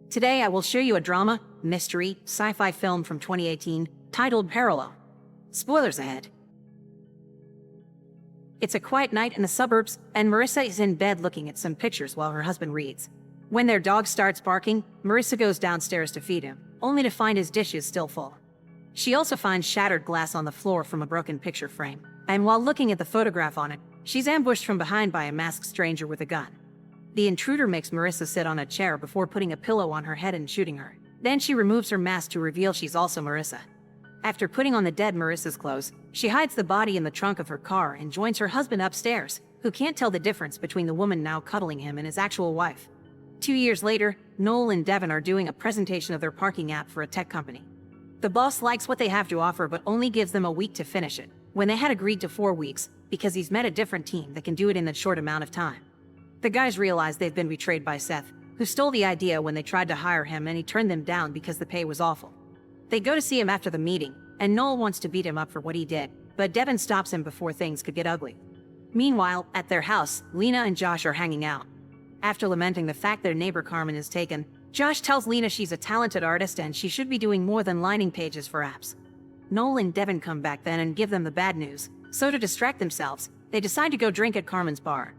Today I will show you a drama, mystery, sci-fi film from 2018 titled Parallel. Spoilers ahead. It's a quiet night in the suburbs, and Marissa is in bed looking at some pictures while her husband reads. When their dog starts barking, Marissa goes downstairs to feed him, only to find his dish is still full. She also finds shattered glass on the floor from a broken picture frame, and while looking at the photograph on it, she's ambushed from behind by a masked stranger with a gun. The intruder makes Marissa sit on a chair before putting a pillow on her head and shooting her. Then she removes her mask to reveal she's also Marissa. After putting on the dead Marissa's clothes, she hides the body in the trunk of her car and joins her husband upstairs, who can't tell the difference between the woman now cuddling him and his actual wife. 2 years later, Noel and Devin are doing a presentation of their parking app for a tech company. The boss likes what they have to offer but only gives them a week to finish it, when they had agreed to 4 weeks, because he's met a different team that can do it in a short amount of time. The guys realize they've been betrayed by Seth, who stole the idea when they tried to hire him and he turned them down because the pay was awful. They go to see him after the meeting, and Noel wants to beat him up for what he did, but Devin stops him before things could get ugly. Meanwhile, at their house, Lena and Josh are hanging out. After lamenting the fact their neighbor Carmen is taken, Josh tells Lena she's a talented artist and she should be doing more than lining pages for apps. Noel and Devin come back then and give them the bad news, so to distract themselves, they decide to go drink at Carmen's bar.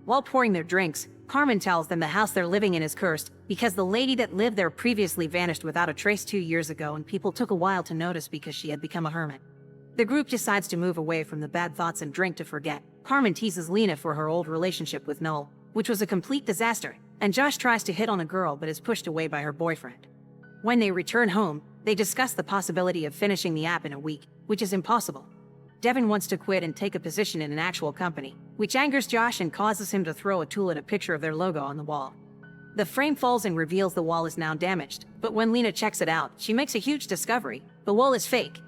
While pouring their drinks, Carmen tells them the house they're living in is cursed because the lady that lived there previously vanished without a trace 2 years ago and people took a while to notice because she had become a hermit. The group decides to move away from the bad thoughts and drink to forget. Carmen teases Lena for her old relationship with Noel, which was a complete disaster, and Josh tries to hit on a girl but is pushed away by her boyfriend. When they return home, they discuss the possibility of finishing the app in a week, which is impossible. Devin wants to quit and take a position in an actual company, which angers Josh and causes him to throw a tool at a picture of their logo on the wall. The frame falls and reveals the wall is now damaged, but when Lena checks it out, she makes a huge discovery: the wall is fake.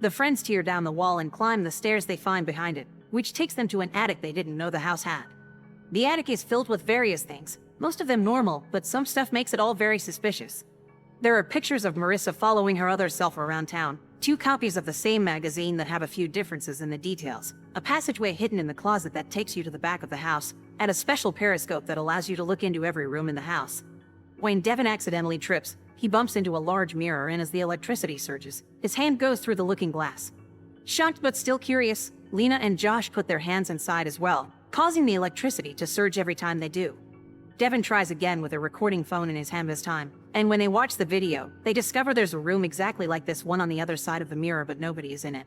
The friends tear down the wall and climb the stairs they find behind it, which takes them to an attic they didn't know the house had. The attic is filled with various things, most of them normal, but some stuff makes it all very suspicious. There are pictures of Marissa following her other self around town, 2 copies of the same magazine that have a few differences in the details, a passageway hidden in the closet that takes you to the back of the house, and a special periscope that allows you to look into every room in the house. When Devin accidentally trips, he bumps into a large mirror, and as the electricity surges, his hand goes through the looking glass. Shocked but still curious, Lena and Josh put their hands inside as well, causing the electricity to surge every time they do. Devin tries again with a recording phone in his hand this time, and when they watch the video, they discover there's a room exactly like this one on the other side of the mirror, but nobody is in it.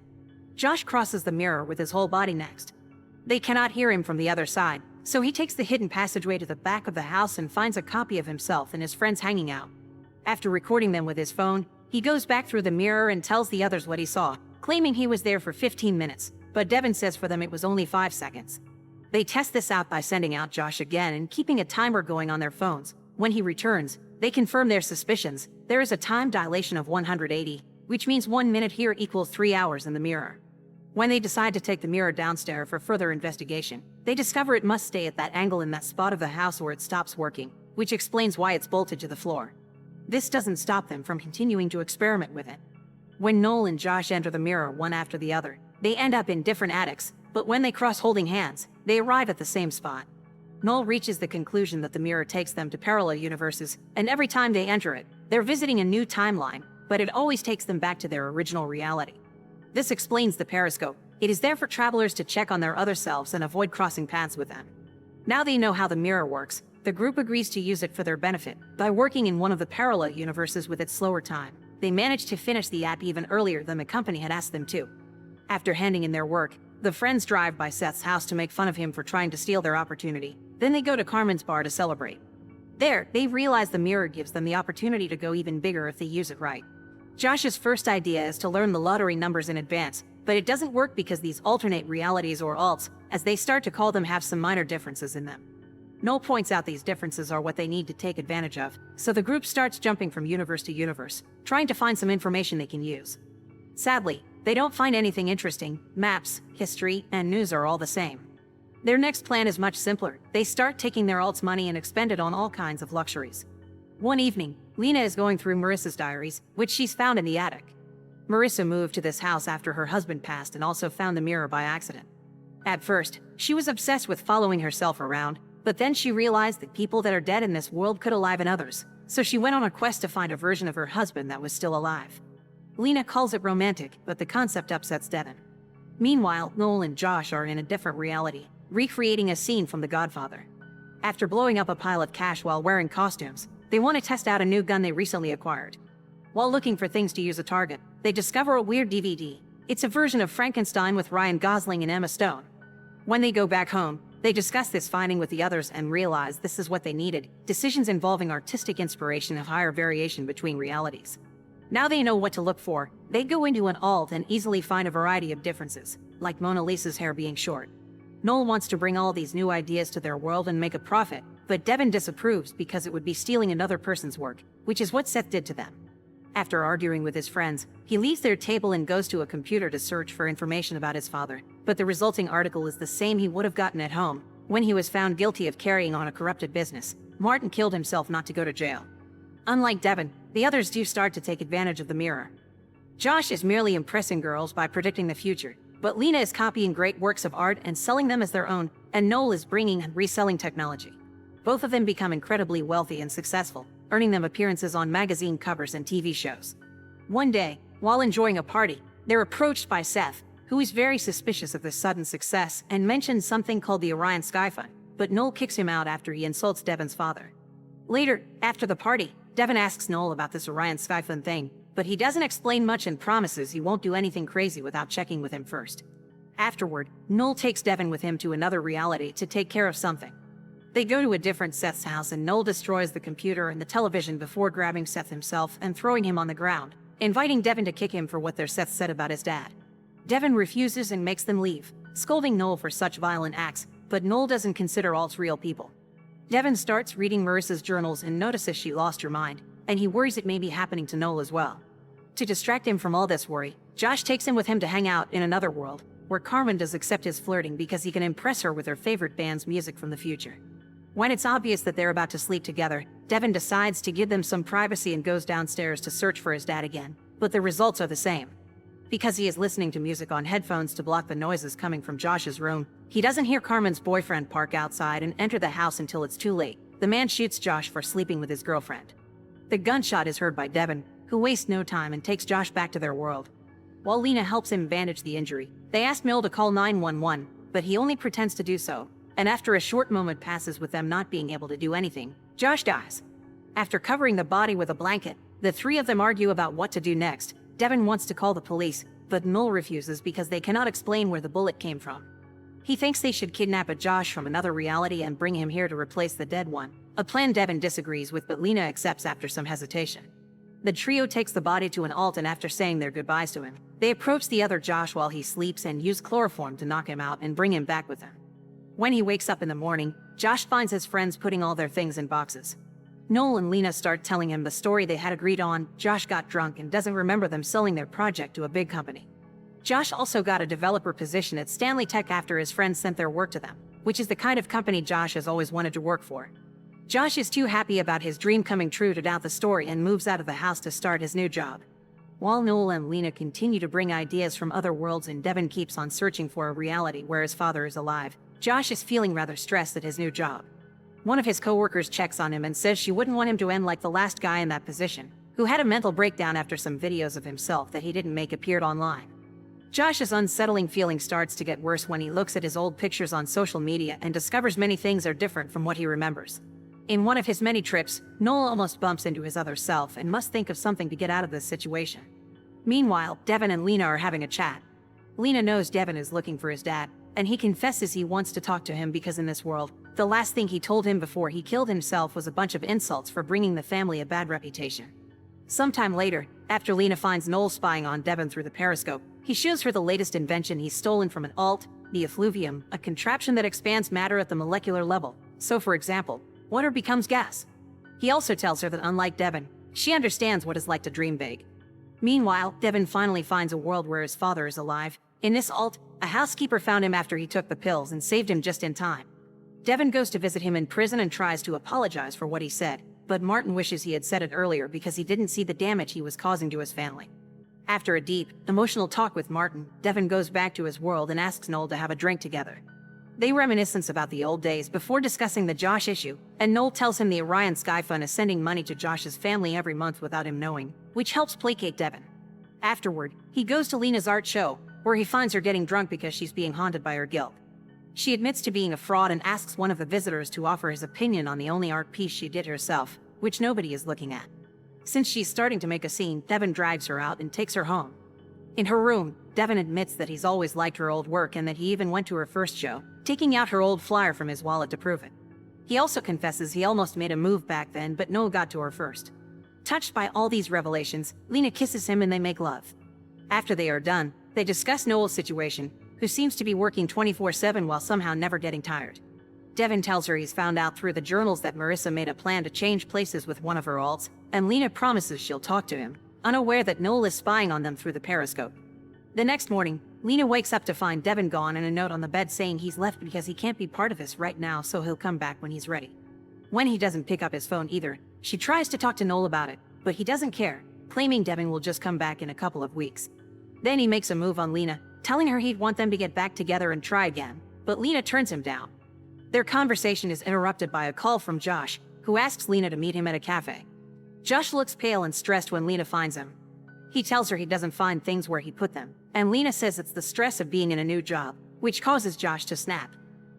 Josh crosses the mirror with his whole body next. They cannot hear him from the other side, so he takes the hidden passageway to the back of the house and finds a copy of himself and his friends hanging out. After recording them with his phone, he goes back through the mirror and tells the others what he saw, claiming he was there for 15 minutes, but Devin says for them it was only 5 seconds. They test this out by sending out Josh again and keeping a timer going on their phones. When he returns, they confirm their suspicions. There is a time dilation of 180, which means 1 minute here equals 3 hours in the mirror. When they decide to take the mirror downstairs for further investigation, they discover it must stay at that angle in that spot of the house where it stops working, which explains why it's bolted to the floor. This doesn't stop them from continuing to experiment with it. When Noel and Josh enter the mirror one after the other, they end up in different attics, but when they cross holding hands, they arrive at the same spot. Noel reaches the conclusion that the mirror takes them to parallel universes, and every time they enter it, they're visiting a new timeline, but it always takes them back to their original reality. This explains the periscope. It is there for travelers to check on their other selves and avoid crossing paths with them. Now they know how the mirror works, the group agrees to use it for their benefit. By working in one of the parallel universes with its slower time, they managed to finish the app even earlier than the company had asked them to. After handing in their work, the friends drive by Seth's house to make fun of him for trying to steal their opportunity. Then they go to Carmen's bar to celebrate. There, they realize the mirror gives them the opportunity to go even bigger if they use it right. Josh's first idea is to learn the lottery numbers in advance, but it doesn't work because these alternate realities, or alts, as they start to call them, have some minor differences in them. Noel points out these differences are what they need to take advantage of, so the group starts jumping from universe to universe, trying to find some information they can use. Sadly, they don't find anything interesting. Maps, history, and news are all the same. Their next plan is much simpler. They start taking their alt's money and expend it on all kinds of luxuries. One evening, Lena is going through Marissa's diaries, which she's found in the attic. Marissa moved to this house after her husband passed and also found the mirror by accident. At first, she was obsessed with following herself around, But then she realized that people that are dead in this world could alive in others, so she went on a quest to find a version of her husband that was still alive. Lena calls it romantic, but the concept upsets Devin. Meanwhile, Noel and Josh are in a different reality, recreating a scene from The Godfather. After blowing up a pile of cash while wearing costumes, they want to test out a new gun they recently acquired. While looking for things to use a target, they discover a weird DVD. It's a version of Frankenstein with Ryan Gosling and Emma Stone. When they go back home, they discuss this finding with the others and realize this is what they needed: decisions involving artistic inspiration of higher variation between realities. Now they know what to look for. They go into an alt and easily find a variety of differences, like Mona Lisa's hair being short. Noel wants to bring all these new ideas to their world and make a profit, but Devin disapproves because it would be stealing another person's work, which is what Seth did to them. After arguing with his friends, he leaves their table and goes to a computer to search for information about his father, but the resulting article is the same he would have gotten at home. When he was found guilty of carrying on a corrupted business, Martin killed himself not to go to jail. Unlike Devin, the others do start to take advantage of the mirror. Josh is merely impressing girls by predicting the future, but Lena is copying great works of art and selling them as their own, and Noel is bringing and reselling technology. Both of them become incredibly wealthy and successful, earning them appearances on magazine covers and TV shows. One day, while enjoying a party, they're approached by Seth, who is very suspicious of this sudden success and mentions something called the Orion Sky Fund, but Noel kicks him out after he insults Devin's father. Later, after the party, Devin asks Noel about this Orion Sky Fund thing, but he doesn't explain much and promises he won't do anything crazy without checking with him first. Afterward, Noel takes Devin with him to another reality to take care of something. They go to a different Seth's house and Noel destroys the computer and the television before grabbing Seth himself and throwing him on the ground, inviting Devin to kick him for what their Seth said about his dad. Devin refuses and makes them leave, scolding Noel for such violent acts, but Noel doesn't consider alts real people. Devin starts reading Marissa's journals and notices she lost her mind, and he worries it may be happening to Noel as well. To distract him from all this worry, Josh takes him with him to hang out in another world, where Carmen does accept his flirting because he can impress her with her favorite band's music from the future. When it's obvious that they're about to sleep together, Devin decides to give them some privacy and goes downstairs to search for his dad again, but the results are the same. Because he is listening to music on headphones to block the noises coming from Josh's room, he doesn't hear Carmen's boyfriend park outside and enter the house until it's too late. The man shoots Josh for sleeping with his girlfriend. The gunshot is heard by Devin, who wastes no time and takes Josh back to their world. While Lena helps him bandage the injury, they ask Noel to call 911, but he only pretends to do so, and after a short moment passes with them not being able to do anything, Josh dies. After covering the body with a blanket, the three of them argue about what to do next. Devin wants to call the police, but Noel refuses because they cannot explain where the bullet came from. He thinks they should kidnap a Josh from another reality and bring him here to replace the dead one, a plan Devin disagrees with but Lena accepts after some hesitation. The trio takes the body to an alt and after saying their goodbyes to him, they approach the other Josh while he sleeps and use chloroform to knock him out and bring him back with them. When he wakes up in the morning, Josh finds his friends putting all their things in boxes. Noel and Lena start telling him the story they had agreed on. Josh got drunk and doesn't remember them selling their project to a big company. Josh also got a developer position at Stanley Tech after his friends sent their work to them, which is the kind of company Josh has always wanted to work for. Josh is too happy about his dream coming true to doubt the story and moves out of the house to start his new job. While Noel and Lena continue to bring ideas from other worlds and Devin keeps on searching for a reality where his father is alive, Josh is feeling rather stressed at his new job. One of his coworkers checks on him and says she wouldn't want him to end like the last guy in that position, who had a mental breakdown after some videos of himself that he didn't make appeared online. Josh's unsettling feeling starts to get worse when he looks at his old pictures on social media and discovers many things are different from what he remembers. In one of his many trips, Noel almost bumps into his other self and must think of something to get out of this situation. Meanwhile, Devin and Lena are having a chat. Lena knows Devin is looking for his dad, and he confesses he wants to talk to him because in this world, the last thing he told him before he killed himself was a bunch of insults for bringing the family a bad reputation. Sometime later, after Lena finds Noel spying on Devin through the periscope, he shows her the latest invention he's stolen from an alt, the effluvium, a contraption that expands matter at the molecular level. So for example, water becomes gas. He also tells her that unlike Devin, she understands what it's like to dream big. Meanwhile, Devin finally finds a world where his father is alive. In this alt, a housekeeper found him after he took the pills and saved him just in time. Devin goes to visit him in prison and tries to apologize for what he said, but Martin wishes he had said it earlier because he didn't see the damage he was causing to his family. After a deep, emotional talk with Martin, Devin goes back to his world and asks Noel to have a drink together. They reminisce about the old days before discussing the Josh issue, and Noel tells him the Orion Sky Fund is sending money to Josh's family every month without him knowing, which helps placate Devin. Afterward, he goes to Lena's art show, where he finds her getting drunk because she's being haunted by her guilt. She admits to being a fraud and asks one of the visitors to offer his opinion on the only art piece she did herself, which nobody is looking at. Since she's starting to make a scene, Devin drags her out and takes her home. In her room, Devin admits that he's always liked her old work and that he even went to her first show, taking out her old flyer from his wallet to prove it. He also confesses he almost made a move back then, but Noel got to her first. Touched by all these revelations, Lena kisses him and they make love. After they are done, they discuss Noel's situation, who seems to be working 24/7 while somehow never getting tired. Devin tells her he's found out through the journals that Marissa made a plan to change places with one of her alts, and Lena promises she'll talk to him, unaware that Noel is spying on them through the periscope. The next morning, Lena wakes up to find Devin gone and a note on the bed saying he's left because he can't be part of this right now, so he'll come back when he's ready. When he doesn't pick up his phone either, she tries to talk to Noel about it, but he doesn't care, claiming Devin will just come back in a couple of weeks. Then he makes a move on Lena, telling her he'd want them to get back together and try again, but Lena turns him down. Their conversation is interrupted by a call from Josh, who asks Lena to meet him at a cafe. Josh looks pale and stressed when Lena finds him. He tells her he doesn't find things where he put them, and Lena says it's the stress of being in a new job, which causes Josh to snap.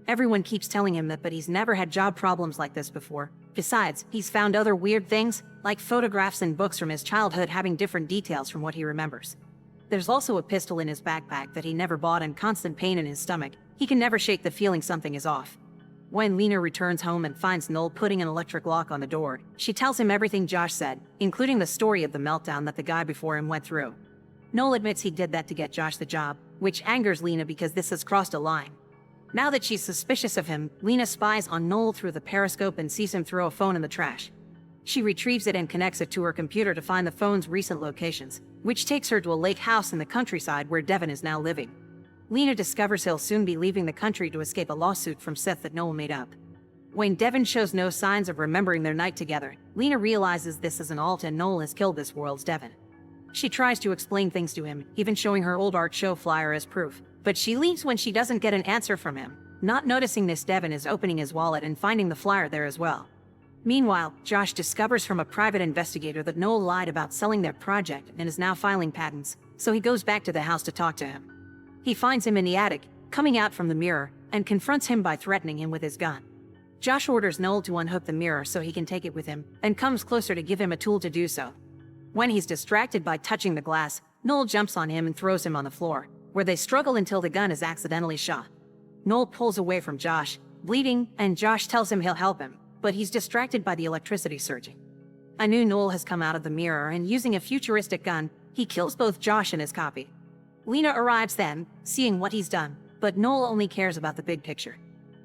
Everyone keeps telling him that, but he's never had job problems like this before. Besides, he's found other weird things, like photographs and books from his childhood having different details from what he remembers. There's also a pistol in his backpack that he never bought and constant pain in his stomach. He can never shake the feeling something is off. When Lena returns home and finds Noel putting an electric lock on the door, she tells him everything Josh said, including the story of the meltdown that the guy before him went through. Noel admits he did that to get Josh the job, which angers Lena because this has crossed a line. Now that she's suspicious of him, Lena spies on Noel through the periscope and sees him throw a phone in the trash. She retrieves it and connects it to her computer to find the phone's recent locations, which takes her to a lake house in the countryside where Devin is now living. Lena discovers he'll soon be leaving the country to escape a lawsuit from Seth that Noel made up. When Devin shows no signs of remembering their night together, Lena realizes this is an alt and Noel has killed this world's Devin. She tries to explain things to him, even showing her old art show flyer as proof, but she leaves when she doesn't get an answer from him. Not noticing this, Devin is opening his wallet and finding the flyer there as well. Meanwhile, Josh discovers from a private investigator that Noel lied about selling their project and is now filing patents, so he goes back to the house to talk to him. He finds him in the attic, coming out from the mirror, and confronts him by threatening him with his gun. Josh orders Noel to unhook the mirror so he can take it with him, and comes closer to give him a tool to do so. When he's distracted by touching the glass, Noel jumps on him and throws him on the floor, where they struggle until the gun is accidentally shot. Noel pulls away from Josh, bleeding, and Josh tells him he'll help him, but he's distracted by the electricity surging. A new Noel has come out of the mirror, and using a futuristic gun, he kills both Josh and his copy. Lena arrives then, seeing what he's done, but Noel only cares about the big picture.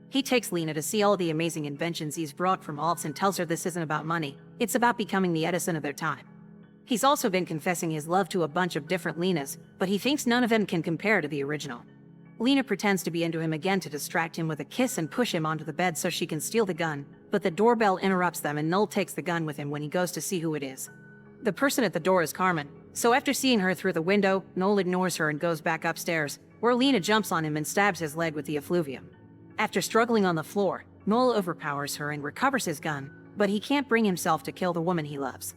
He takes Lena to see all the amazing inventions he's brought from alts and tells her this isn't about money, it's about becoming the Edison of their time. He's also been confessing his love to a bunch of different Lenas, but he thinks none of them can compare to the original. Lena pretends to be into him again to distract him with a kiss and push him onto the bed so she can steal the gun, but the doorbell interrupts them and Noel takes the gun with him when he goes to see who it is. The person at the door is Carmen, so after seeing her through the window, Noel ignores her and goes back upstairs, where Lena jumps on him and stabs his leg with the effluvium. After struggling on the floor, Noel overpowers her and recovers his gun, but he can't bring himself to kill the woman he loves.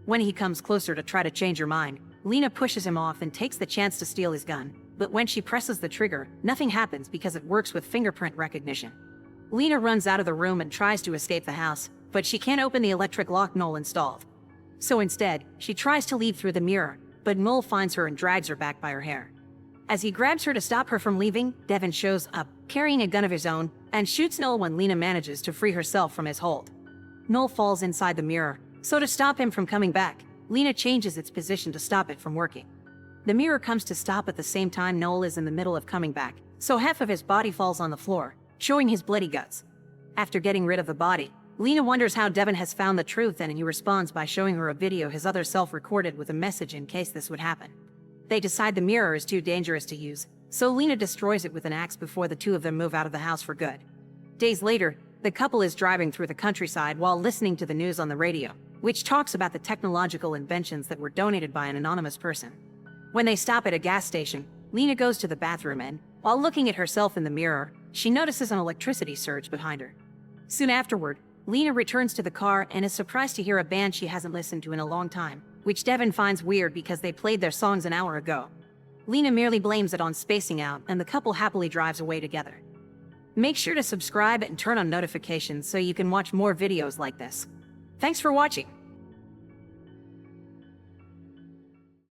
When he comes closer to try to change her mind, Lena pushes him off and takes the chance to steal his gun, but when she presses the trigger, nothing happens because it works with fingerprint recognition. Lena runs out of the room and tries to escape the house, but she can't open the electric lock Noel installed. So instead, she tries to leave through the mirror, but Noel finds her and drags her back by her hair. As he grabs her to stop her from leaving, Devin shows up, carrying a gun of his own, and shoots Noel when Lena manages to free herself from his hold. Noel falls inside the mirror, so to stop him from coming back, Lena changes its position to stop it from working. The mirror comes to stop at the same time Noel is in the middle of coming back, so half of his body falls on the floor, showing his bloody guts. After getting rid of the body, Lena wonders how Devin has found the truth, and he responds by showing her a video his other self recorded with a message in case this would happen. They decide the mirror is too dangerous to use, so Lena destroys it with an axe before the two of them move out of the house for good. Days later, the couple is driving through the countryside while listening to the news on the radio, which talks about the technological inventions that were donated by an anonymous person. When they stop at a gas station, Lena goes to the bathroom and, while looking at herself in the mirror, she notices an electricity surge behind her. Soon afterward, Lena returns to the car and is surprised to hear a band she hasn't listened to in a long time, which Devin finds weird because they played their songs an hour ago. Lena merely blames it on spacing out, and the couple happily drives away together. Make sure to subscribe and turn on notifications so you can watch more videos like this. Thanks for watching.